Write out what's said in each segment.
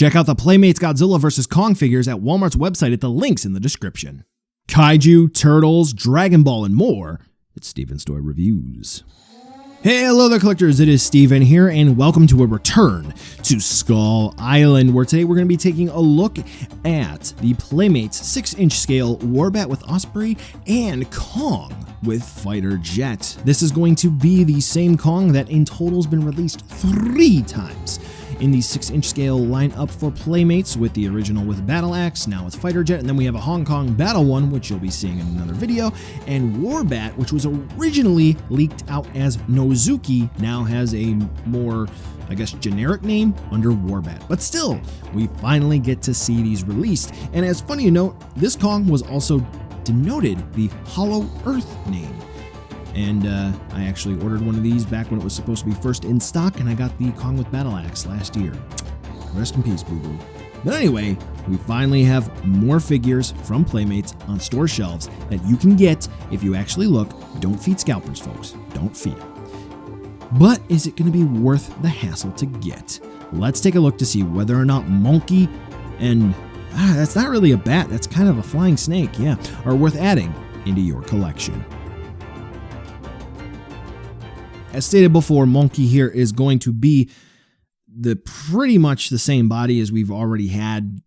Check out the Playmates Godzilla vs. Kong figures at Walmart's website at the links in the description. Kaiju, turtles, Dragon Ball, and more. It's Steven's Toy Reviews. Hey, hello there collectors, it is Steven here, and welcome to a return to Skull Island, where today we're going to be taking a look at the Playmates 6-inch scale Warbat with Osprey and Kong with Fighter Jet. This is going to be the same Kong that in total has been released 3 times in the 6-inch scale lineup for Playmates, with the original with Battle Axe, now with Fighter Jet, and then we have a Hong Kong Battle one, which you'll be seeing in another video, and Warbat, which was originally leaked out as Nozuki, now has a more, I guess, generic name under Warbat. But still, we finally get to see these released, and as funny to note, this Kong was also denoted the Hollow Earth name. And I actually ordered one of these back when it was supposed to be first in stock, and I got the Kong with Battle Axe last year. Rest in peace, boo-boo. But anyway, we finally have more figures from Playmates on store shelves that you can get if you actually look. Don't feed scalpers, folks. Don't feed them. But is it going to be worth the hassle to get? Let's take a look to see whether or not Monkey and... that's not really a bat, that's kind of a flying snake, yeah, are worth adding into your collection. As stated before, Monkey here is going to be pretty much the same body as we've already had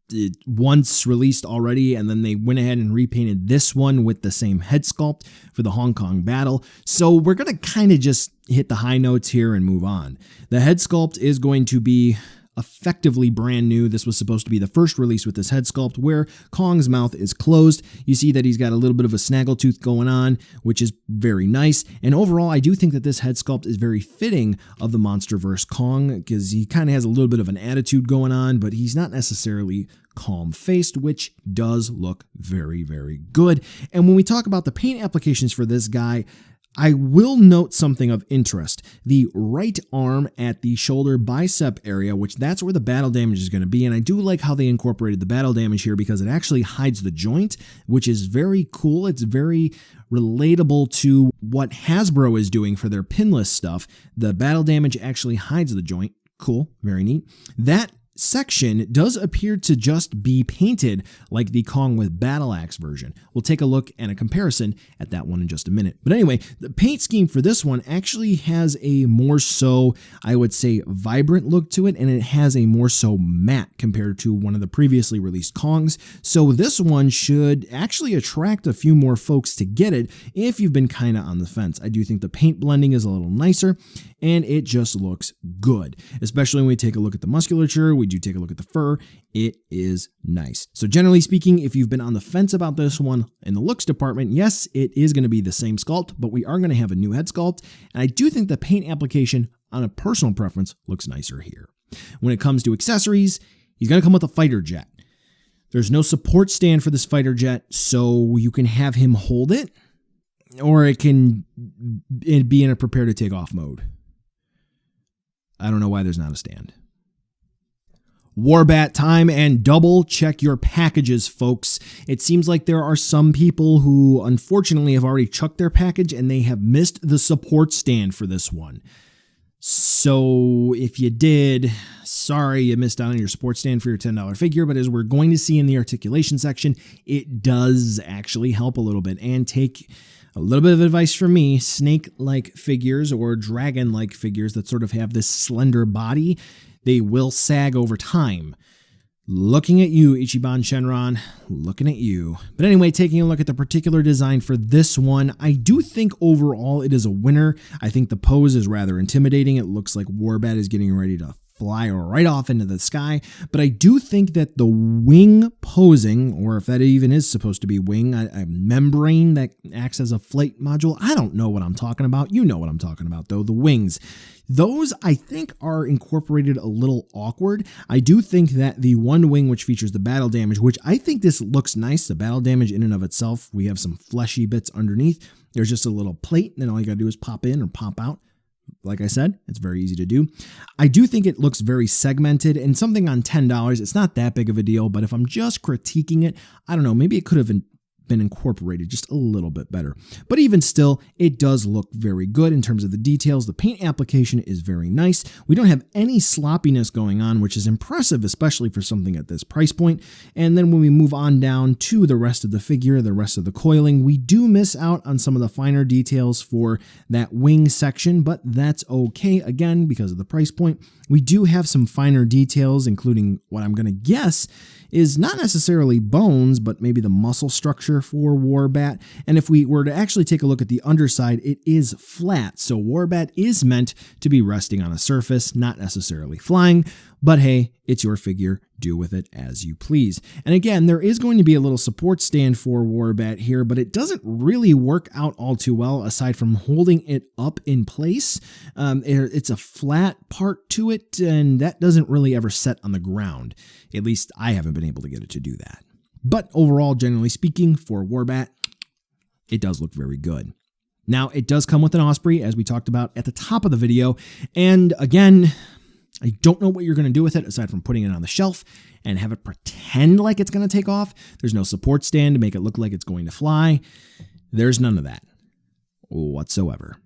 it once released already, and then they went ahead and repainted this one with the same head sculpt for the Hong Kong battle. So we're going to kind of just hit the high notes here and move on. The head sculpt is going to be effectively brand new. This was supposed to be the first release with this head sculpt, where Kong's mouth is closed. You see that he's got a little bit of a snaggletooth going on, which is very nice. And overall, I do think that this head sculpt is very fitting of the MonsterVerse Kong, because he kind of has a little bit of an attitude going on, but he's not necessarily calm-faced, which does look very, very good. And when we talk about the paint applications for this guy, I will note something of interest. The right arm at the shoulder bicep area, which that's where the battle damage is going to be, and I do like how they incorporated the battle damage here because it actually hides the joint, which is very cool. It's very relatable to what Hasbro is doing for their pinless stuff. The battle damage actually hides the joint. Cool, very neat. That section does appear to just be painted like the Kong with Battle Axe version. We'll take a look and a comparison at that one in just a minute. But anyway, the paint scheme for this one actually has a more so, I would say, vibrant look to it, and it has a more so matte compared to one of the previously released Kongs. So this one should actually attract a few more folks to get it if you've been kind of on the fence. I do think the paint blending is a little nicer, and it just looks good, especially when we take a look at the musculature. We do take a look at the fur. It is nice. So generally speaking, if you've been on the fence about this one in the looks department, yes, it is going to be the same sculpt, but we are going to have a new head sculpt. And I do think the paint application, on a personal preference, looks nicer here. When it comes to accessories, he's going to come with a fighter jet. There's no support stand for this fighter jet, so you can have him hold it, or it can be in a prepare to take off mode. I don't know why there's not a stand. Warbat time, and double check your packages, folks. It seems like there are some people who unfortunately have already chucked their package and they have missed the support stand for this one. So if you did, sorry you missed out on your support stand for your $10 figure, but as we're going to see in the articulation section, it does actually help a little bit. And take a little bit of advice from me, snake-like figures or dragon-like figures that sort of have this slender body, they will sag over time. Looking at you, Ichiban Shenron, looking at you. But anyway, taking a look at the particular design for this one, I do think overall it is a winner. I think the pose is rather intimidating. It looks like Warbat is getting ready to fly right off into the sky, but I do think that the wing posing, or if that even is supposed to be wing, a membrane that acts as a flight module, I don't know what I'm talking about. You know what I'm talking about though, the wings. Those, I think, are incorporated a little awkward. I do think that the one wing, which features the battle damage, which I think this looks nice, the battle damage in and of itself, we have some fleshy bits underneath. There's just a little plate, and all you gotta do is pop in or pop out. Like I said, it's very easy to do. I do think it looks very segmented, and something on $10, it's not that big of a deal, but if I'm just critiquing it, I don't know, maybe it could have been been incorporated just a little bit better. But even still, it does look very good in terms of the details. The paint application is very nice. We don't have any sloppiness going on, which is impressive, especially for something at this price point. And then when we move on down to the rest of the figure, the rest of the coiling, we do miss out on some of the finer details for that wing section, but that's okay, again, because of the price point. We do have some finer details, including what I'm going to guess is not necessarily bones, but maybe the muscle structure for Warbat. And if we were to actually take a look at the underside, it is flat. So Warbat is meant to be resting on a surface, not necessarily flying. But hey, it's your figure. Do with it as you please. And again, there is going to be a little support stand for Warbat here, but it doesn't really work out all too well aside from holding it up in place. It's a flat part to it, and that doesn't really ever set on the ground. At least I haven't been able to get it to do that. But overall, generally speaking, for Warbat, it does look very good. Now, it does come with an Osprey, as we talked about at the top of the video. And again, I don't know what you're going to do with it aside from putting it on the shelf and have it pretend like it's going to take off. There's no support stand to make it look like it's going to fly. There's none of that whatsoever.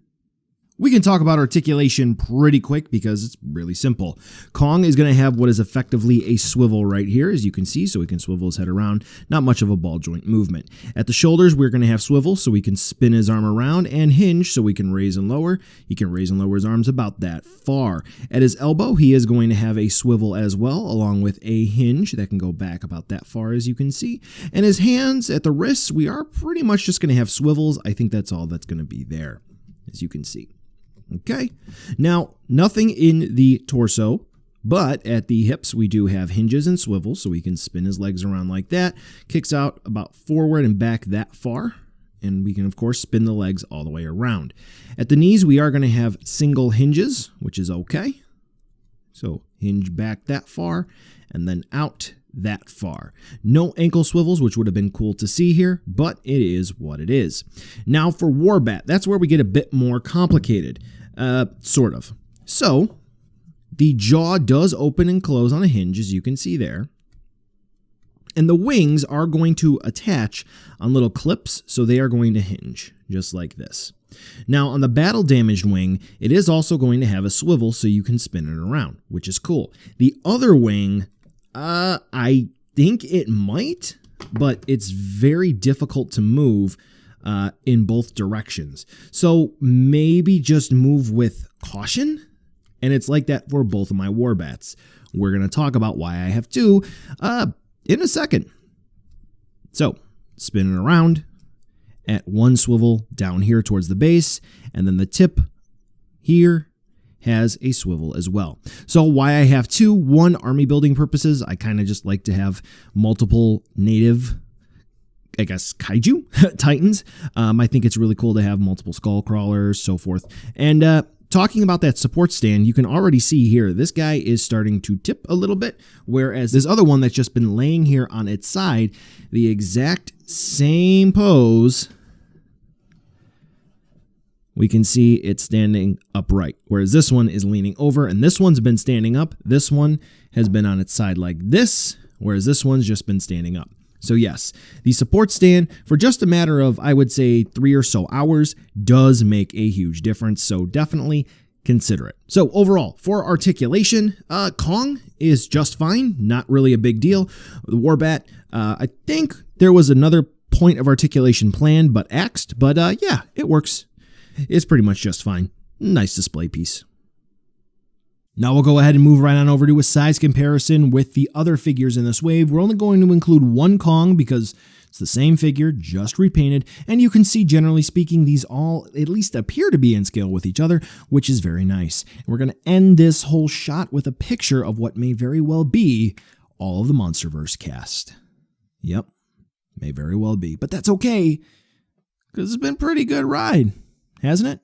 We can talk about articulation pretty quick because it's really simple. Kong is going to have what is effectively a swivel right here, as you can see, so he can swivel his head around. Not much of a ball joint movement. At the shoulders, we're going to have swivel so we can spin his arm around, and hinge so we can raise and lower. He can raise and lower his arms about that far. At his elbow, he is going to have a swivel as well, along with a hinge that can go back about that far, as you can see. And his hands at the wrists, we are pretty much just going to have swivels. I think that's all that's going to be there, as you can see. Okay, now nothing in the torso, but at the hips we do have hinges and swivels, so we can spin his legs around like that. Kicks out about forward and back that far, and we can of course spin the legs all the way around. At the knees we are going to have single hinges, which is okay. So hinge back that far, and then out that far. No ankle swivels, which would have been cool to see here, but it is what it is. Now for Warbat, that's where we get a bit more complicated. Sort of. So, the jaw does open and close on a hinge, as you can see there. And the wings are going to attach on little clips, so they are going to hinge, just like this. Now, on the battle damaged wing, it is also going to have a swivel so you can spin it around, which is cool. The other wing, I think it might, but it's very difficult to move in both directions. So maybe just move with caution. And it's like that for both of my Warbats. We're going to talk about why I have two in a second. So spin it around at one swivel down here towards the base. And then the tip here has a swivel as well. So why I have two, one, army building purposes. I kind of just like to have multiple native, I guess, kaiju titans. I think it's really cool to have multiple skull crawlers, so forth. And talking about that support stand, you can already see here, this guy is starting to tip a little bit, whereas this other one that's just been laying here on its side, the exact same pose, we can see it's standing upright, whereas this one is leaning over, and this one's been standing up. This one has been on its side like this, whereas this one's just been standing up. So yes, the support stand, for just a matter of, I would say, 3 or so hours, does make a huge difference, so definitely consider it. So overall, for articulation, Kong is just fine, not really a big deal. The Warbat, I think there was another point of articulation planned but axed, but yeah, it works. It's pretty much just fine. Nice display piece. Now we'll go ahead and move right on over to a size comparison with the other figures in this wave. We're only going to include one Kong because it's the same figure, just repainted, and you can see, generally speaking, these all at least appear to be in scale with each other, which is very nice. And we're going to end this whole shot with a picture of what may very well be all of the Monsterverse cast. Yep, may very well be, but that's okay, because it's been a pretty good ride, hasn't it?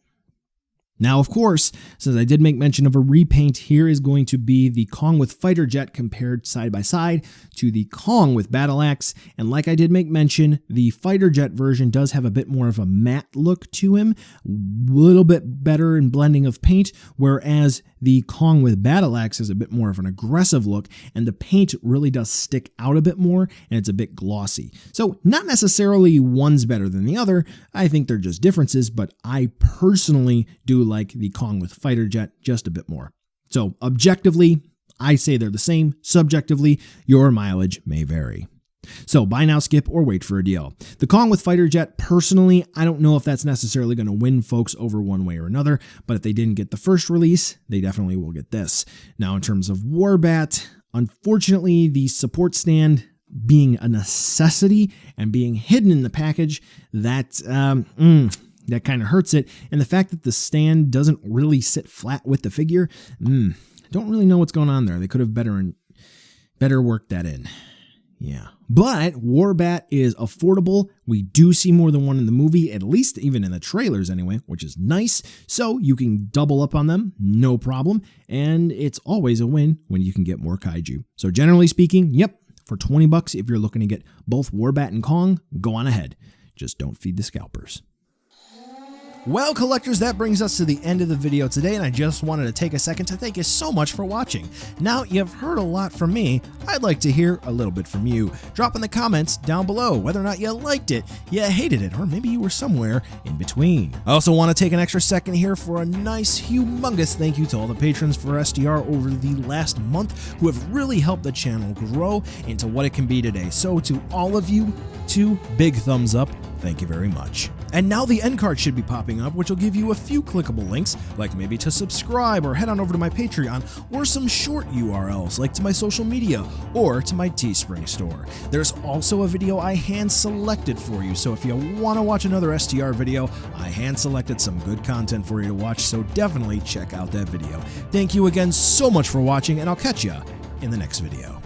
Now, of course, since I did make mention of a repaint, here is going to be the Kong with Fighter Jet compared side by side to the Kong with Battle Axe. And like I did make mention, the Fighter Jet version does have a bit more of a matte look to him, a little bit better in blending of paint, whereas the Kong with Battle Axe is a bit more of an aggressive look, and the paint really does stick out a bit more, and it's a bit glossy. So not necessarily one's better than the other. I think they're just differences, but I personally do like the Kong with Fighter Jet just a bit more. So objectively, I say they're the same. Subjectively, your mileage may vary. So buy now, skip, or wait for a deal. The Kong with Fighter Jet, personally, I don't know if that's necessarily going to win folks over one way or another, but if they didn't get the first release, they definitely will get this. Now, in terms of Warbat, unfortunately, the support stand being a necessity and being hidden in the package, that kind of hurts it. And the fact that the stand doesn't really sit flat with the figure, don't really know what's going on there. They could have better worked that in. Yeah. But Warbat is affordable. We do see more than one in the movie, at least even in the trailers anyway, which is nice. So you can double up on them, no problem. And it's always a win when you can get more kaiju. So generally speaking, yep, for 20 bucks, if you're looking to get both Warbat and Kong, go on ahead. Just don't feed the scalpers. Well, collectors, that brings us to the end of the video today, and I just wanted to take a second to thank you so much for watching. Now, you've heard a lot from me. I'd like to hear a little bit from you. Drop in the comments down below whether or not you liked it, you hated it, or maybe you were somewhere in between. I also want to take an extra second here for a nice, humongous thank you to all the patrons for SDR over the last month who have really helped the channel grow into what it can be today. So to all of you, 2 big thumbs up. Thank you very much. And now the end card should be popping up, which will give you a few clickable links, like maybe to subscribe or head on over to my Patreon, or some short URLs like to my social media or to my Teespring store. There's also a video I hand selected for you, so if you want to watch another STR video, I hand selected some good content for you to watch, so definitely check out that video. Thank you again so much for watching, and I'll catch ya in the next video.